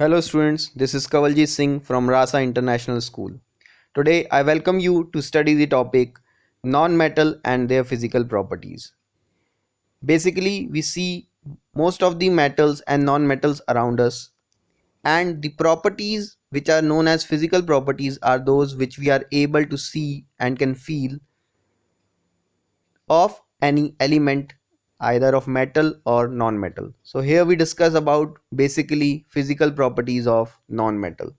Hello students, this is Kawaljeet Singh from Rasa International School. Today I welcome you to study the topic non-metal and their physical properties. Basically, we see most of the metals and non-metals around us, and the properties which are known as physical properties are those which we are able to see and can feel of any element, either of metal or non-metal. So here we discuss about basically physical properties of non-metal.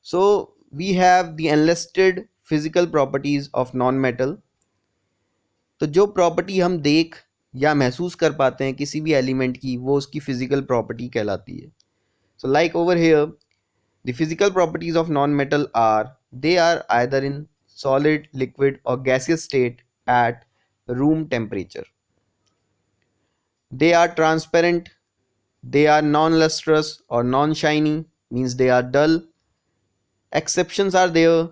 So we have the enlisted physical properties of non-metal. तो जो property हम देख या महसूस कर पाते हैं किसी भी एलिमेंट की, वो उसकी फिजिकल प्रॉपर्टी कहलाती है. So like over here the physical properties of non metal are they are either in solid, liquid or gaseous state at room temperature. They are transparent, they are non-lustrous or non-shiny, means they are dull. Exceptions are there.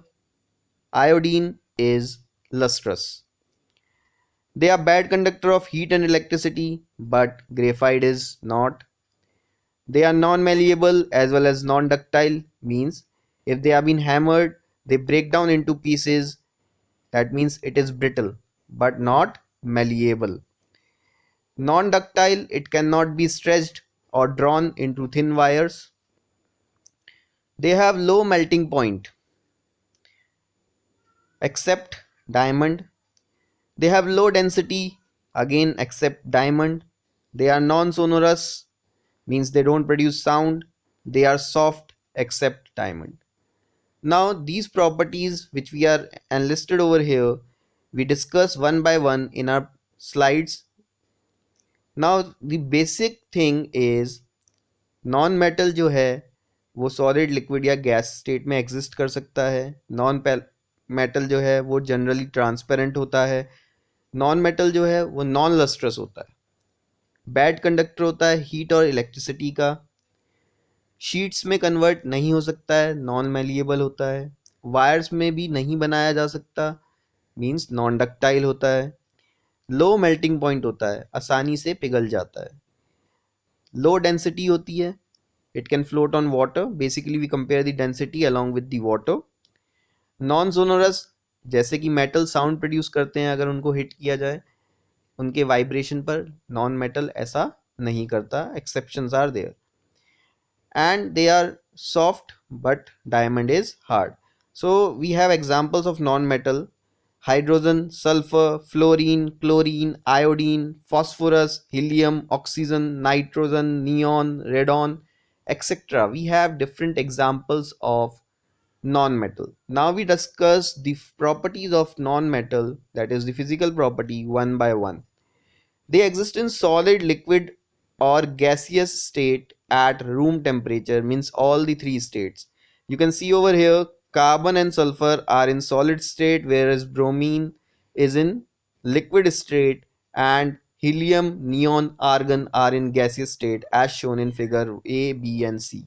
Iodine is lustrous. They are bad conductor of heat and electricity, but graphite is not. They are non-malleable as well as non-ductile, means if they have been hammered, they break down into pieces. That means it is brittle, but not malleable. Non-ductile, it cannot be stretched or drawn into thin wires. They have low melting point, except diamond. They have low density, again except diamond. They are non-sonorous, means they don't produce sound. They are soft except diamond. Now these properties which we are enlisted over here, we discuss one by one in our slides. Now the basic thing is non metal जो है वो solid, liquid या gas state में exist कर सकता है. Non metal जो है वो जनरली ट्रांसपेरेंट होता है. नॉन मेटल जो है वो नॉन लस्ट्रस होता है. बैड कंडक्टर होता है हीट और इलेक्ट्रिसिटी का. शीट्स में कन्वर्ट नहीं हो सकता है, नॉन मैलिएबल होता है. वायर्स में भी नहीं बनाया जा सकता, मीन्स नॉन डक्टाइल होता है. लो मेल्टिंग पॉइंट होता है, आसानी से पिघल जाता है. लो डेंसिटी होती है, it can float on water. Basically we compare the density along with the water. Non sonorous, जैसे कि मेटल साउंड प्रोड्यूस करते हैं अगर उनको हिट किया जाए उनके वाइब्रेशन पर, नॉन मेटल ऐसा नहीं करता. Exceptions are there. And they are soft but diamond is hard. So we have examples of non metal: hydrogen, sulfur, fluorine, chlorine, iodine, phosphorus, helium, oxygen, nitrogen, neon, radon, etc. We have different examples of non-metal. Now we discuss the properties of non-metal, that is the physical property, one by one. They exist in solid, liquid or gaseous state at room temperature, means all the three states. You can see over here carbon and sulfur are in solid state, whereas bromine is in liquid state, and helium, neon, argon are in gaseous state as shown in figure A, B and C.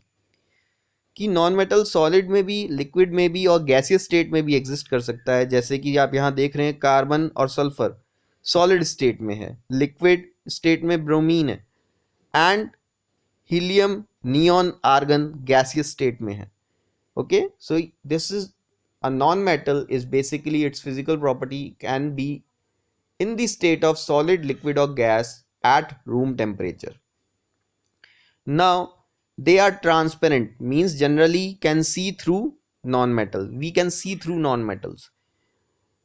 कि non metal solid में भी, liquid में भी और gaseous state में भी exist कर सकता है. जैसे कि आप यहाँ देख रहे हैं कार्बन और सल्फर सॉलिड स्टेट में है, लिक्विड स्टेट में ब्रोमीन है, and helium, neon, argon gaseous state में है. Okay, so this is a non-metal is basically its physical property can be in the state of solid, liquid or gas at room temperature. Now they are transparent, means generally can see through non-metal. We can see through non-metals.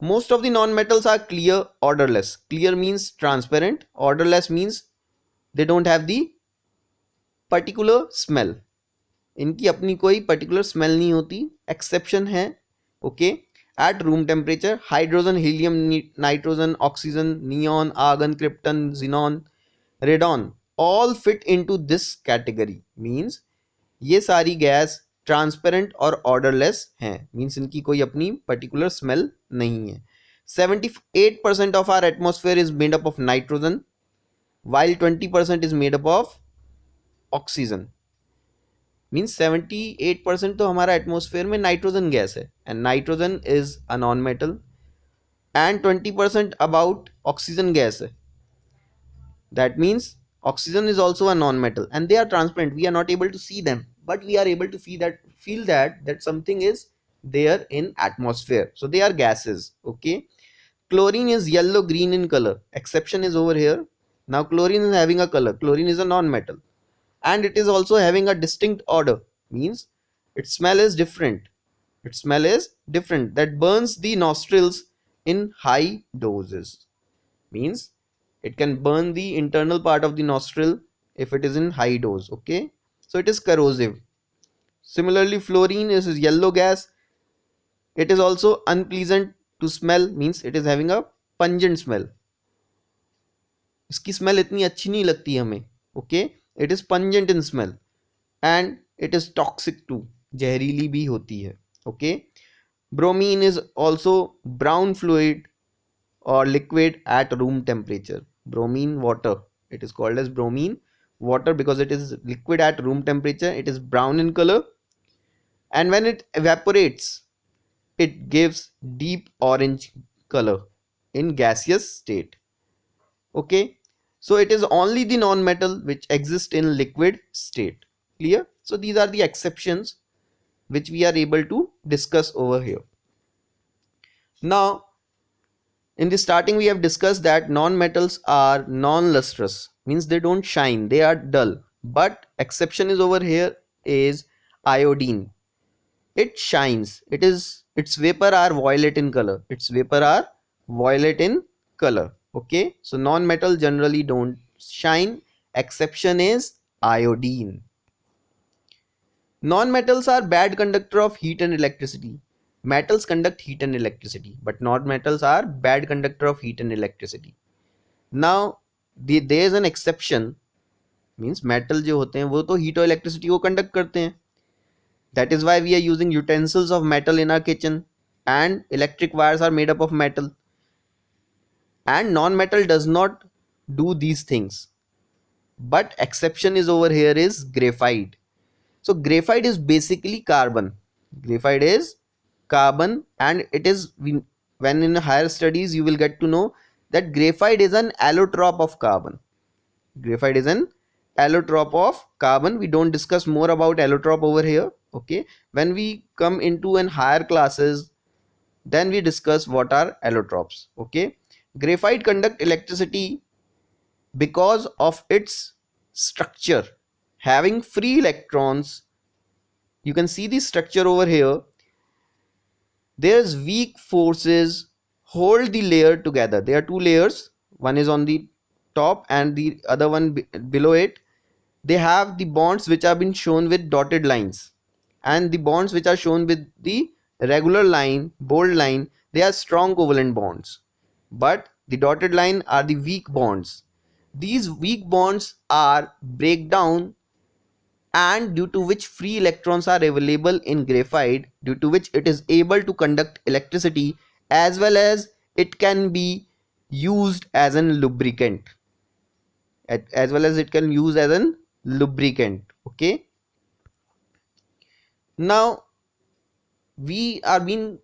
Most of the non-metals are clear, odorless. Clear means transparent, odorless means they don't have the particular smell. इनकी अपनी कोई particular smell नहीं होती. Exception है. Okay, at room temperature hydrogen, helium, nitrogen, oxygen, neon, argon, krypton, xenon, radon all fit into this category. Means ये सारी gas transparent और orderless हैं, मींस इनकी कोई अपनी पर्टिकुलर स्मेल नहीं है. 78% of our atmosphere is made up of nitrogen, while 20% is made up of oxygen. Means 78% तो हमारा एटमोसफेयर में नाइट्रोजन गैस है, and nitrogen is a non metal, and 20% about oxygen gas है. That means oxygen is also a non-metal and they are transparent. We are not able to see them, but we are able to feel that something is there in atmosphere. So they are gases. Okay, chlorine is yellow green in color. Exception is over here. Now chlorine is having a color. Chlorine is a non-metal, and it is also having a distinct odor, means its smell is different. Its smell is different, that burns the nostrils in high doses, means it can burn the internal part of the nostril if it is in high dose. Okay, so it is corrosive. Similarly, fluorine is a yellow gas. It is also unpleasant to smell, means it is having a pungent smell. इसकी smell इतनी अच्छी नहीं लगती हमें. Okay, it is pungent in smell and it is toxic too, जहरीली भी होती है. Okay, bromine is also brown fluid or liquid at room temperature. Bromine water, it is called as bromine water because it is liquid at room temperature. It is brown in color, and when it evaporates it gives deep orange color in gaseous state. Okay, so it is only the non-metal which exist in liquid state. Clear? So these are the exceptions which we are able to discuss over here. Now, in the starting we have discussed that non-metals are non-lustrous, means they don't shine, they are dull. But exception is over here is iodine. It shines. Its vapor are violet in color. Its vapor are violet in color. Okay, so non-metal generally don't shine. Exception is iodine. Non-metals are bad conductor of heat and electricity. Metals conduct heat and electricity, but non-metals are bad conductor of heat and electricity. Now there is an exception, means metal जो होते हैं वो तो heat और electricity को conduct करते हैं. That is why we are using utensils of metal in our kitchen, and electric wires are made up of metal. And non-metal does not do these things. But exception is over here is graphite. So graphite is basically carbon. Graphite is carbon, and it is, when in higher studies you will get to know that graphite is an allotrope of carbon. Graphite is an allotrope of carbon. We don't discuss more about allotrope over here. Okay, when we come into an higher classes, then we discuss what are allotropes. Okay, graphite conduct electricity because of its structure having free electrons. You can see the structure over here. There's weak forces hold the layer together. There are two layers, one is on the top and the other one below it. They have the bonds which have been shown with dotted lines, and the bonds which are shown with the regular line, bold line, they are strong covalent bonds, but the dotted line are the weak bonds. These weak bonds are breakdown, and due to which free electrons are available in graphite, due to which it is able to conduct electricity, as well as it can be used as an lubricant, as well as it can use as an lubricant. Okay, now we are been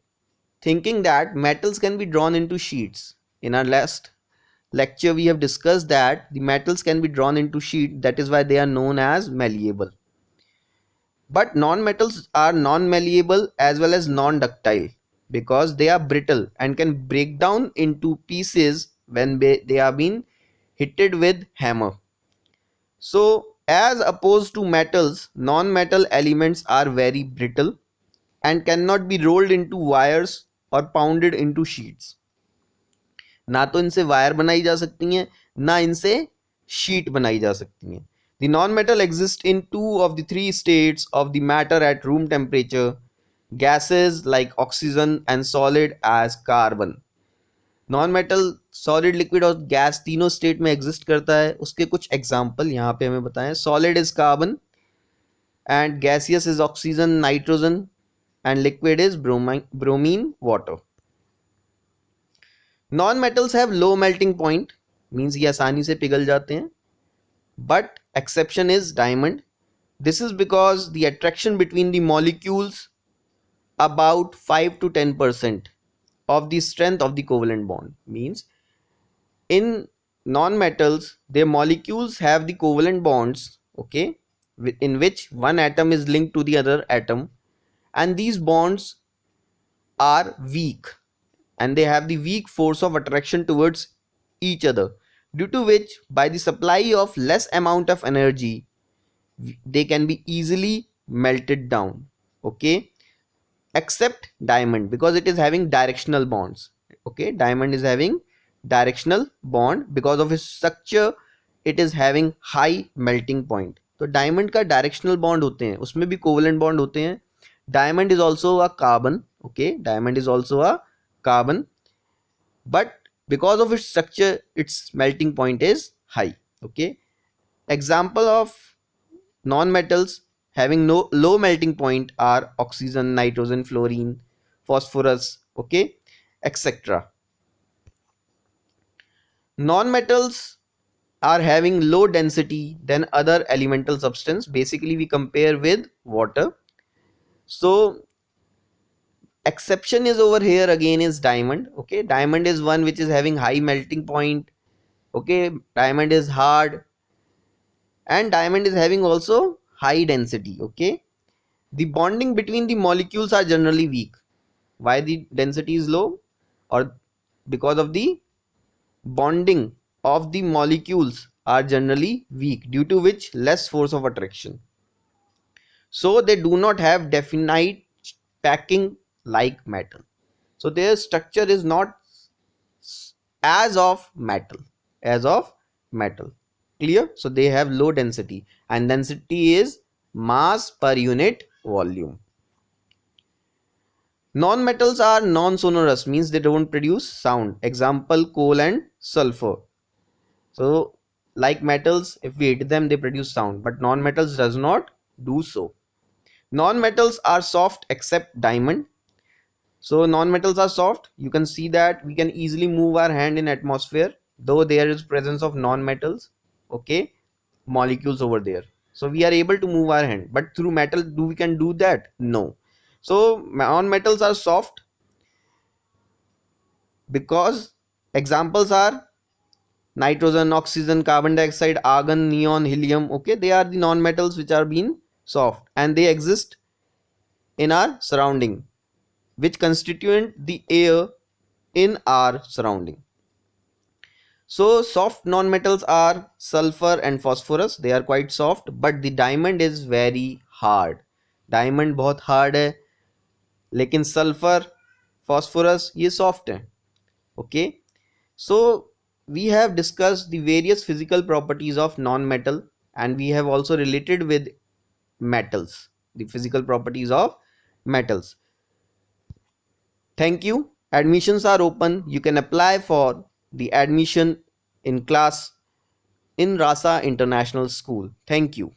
thinking that metals can be drawn into sheets. In our last lecture we have discussed that the metals can be drawn into sheet, that is why they are known as malleable. But non-metals are non-malleable as well as non-ductile because they are brittle and can break down into pieces when they are being hit with hammer. So as opposed to metals, non-metal elements are very brittle and cannot be rolled into wires or pounded into sheets. ना तो इनसे wire बनाई जा सकती हैं, ना इनसे sheet बनाई जा सकती हैं. The non-metal exist in two of the three states of the matter at room temperature, gases like oxygen and solid as carbon. Non-metal solid, liquid और गैस तीनों स्टेट में एग्जिस्ट करता है. उसके कुछ एग्जाम्पल यहाँ पे हमें बताएं. Solid is carbon and gaseous is oxygen, nitrogen, and liquid is bromine water. Non-metals have low melting point, means ये आसानी से पिघल जाते हैं. But exception is diamond. This is because the attraction between the molecules about 5 to 10% of the strength of the covalent bond, means in non-metals their molecules have the covalent bonds. Okay, in which one atom is linked to the other atom, and these bonds are weak, and they have the weak force of attraction towards each other, due to which by the supply of less amount of energy they can be easily melted down. Okay, except diamond, because it is having directional bonds. Okay, diamond is having directional bond because of its structure, it is having high melting point. तो diamond का directional bond होते हैं, उसमें भी covalent bond होते हैं. Diamond is also a carbon. Okay, diamond is also a carbon, but because of its structure its melting point is high. Okay, example of non-metals having no low melting point are oxygen, nitrogen, fluorine, phosphorus, okay, etc. Non-metals are having low density than other elemental substance. Basically we compare with water. So exception is over here again is diamond. Okay, diamond is one which is having high melting point. Okay, diamond is hard, and diamond is having also high density. Okay, the bonding between the molecules are generally weak. Why the density is low? Or because of the bonding of the molecules are generally weak, due to which less force of attraction, so they do not have definite packing like metal. So their structure is not as of metal, as of metal. Clear? So they have low density, and density is mass per unit volume. Non-metals are non-sonorous, means they don't produce sound. Example, coal and sulfur. So like metals, if we hit them they produce sound, but non-metals does not do so. Non-metals are soft except diamond. So non-metals are soft. You can see that we can easily move our hand in atmosphere, though there is presence of non-metals, okay, molecules over there. So we are able to move our hand, but through metal do we can do that? No. So non-metals are soft because examples are nitrogen, oxygen, carbon dioxide, argon, neon, helium. Okay, they are the non-metals which are being soft, and they exist in our surrounding, which constituent the air in our surrounding. So soft non-metals are sulfur and phosphorus. They are quite soft, but the diamond is very hard. Diamond बहुत hard है, लेकिन sulfur, phosphorus ये soft है. Okay, so we have discussed the various physical properties of non-metal, and we have also related with metals, the physical properties of metals. Thank you. Admissions are open. You can apply for the admission in class in Rasa International School. Thank you.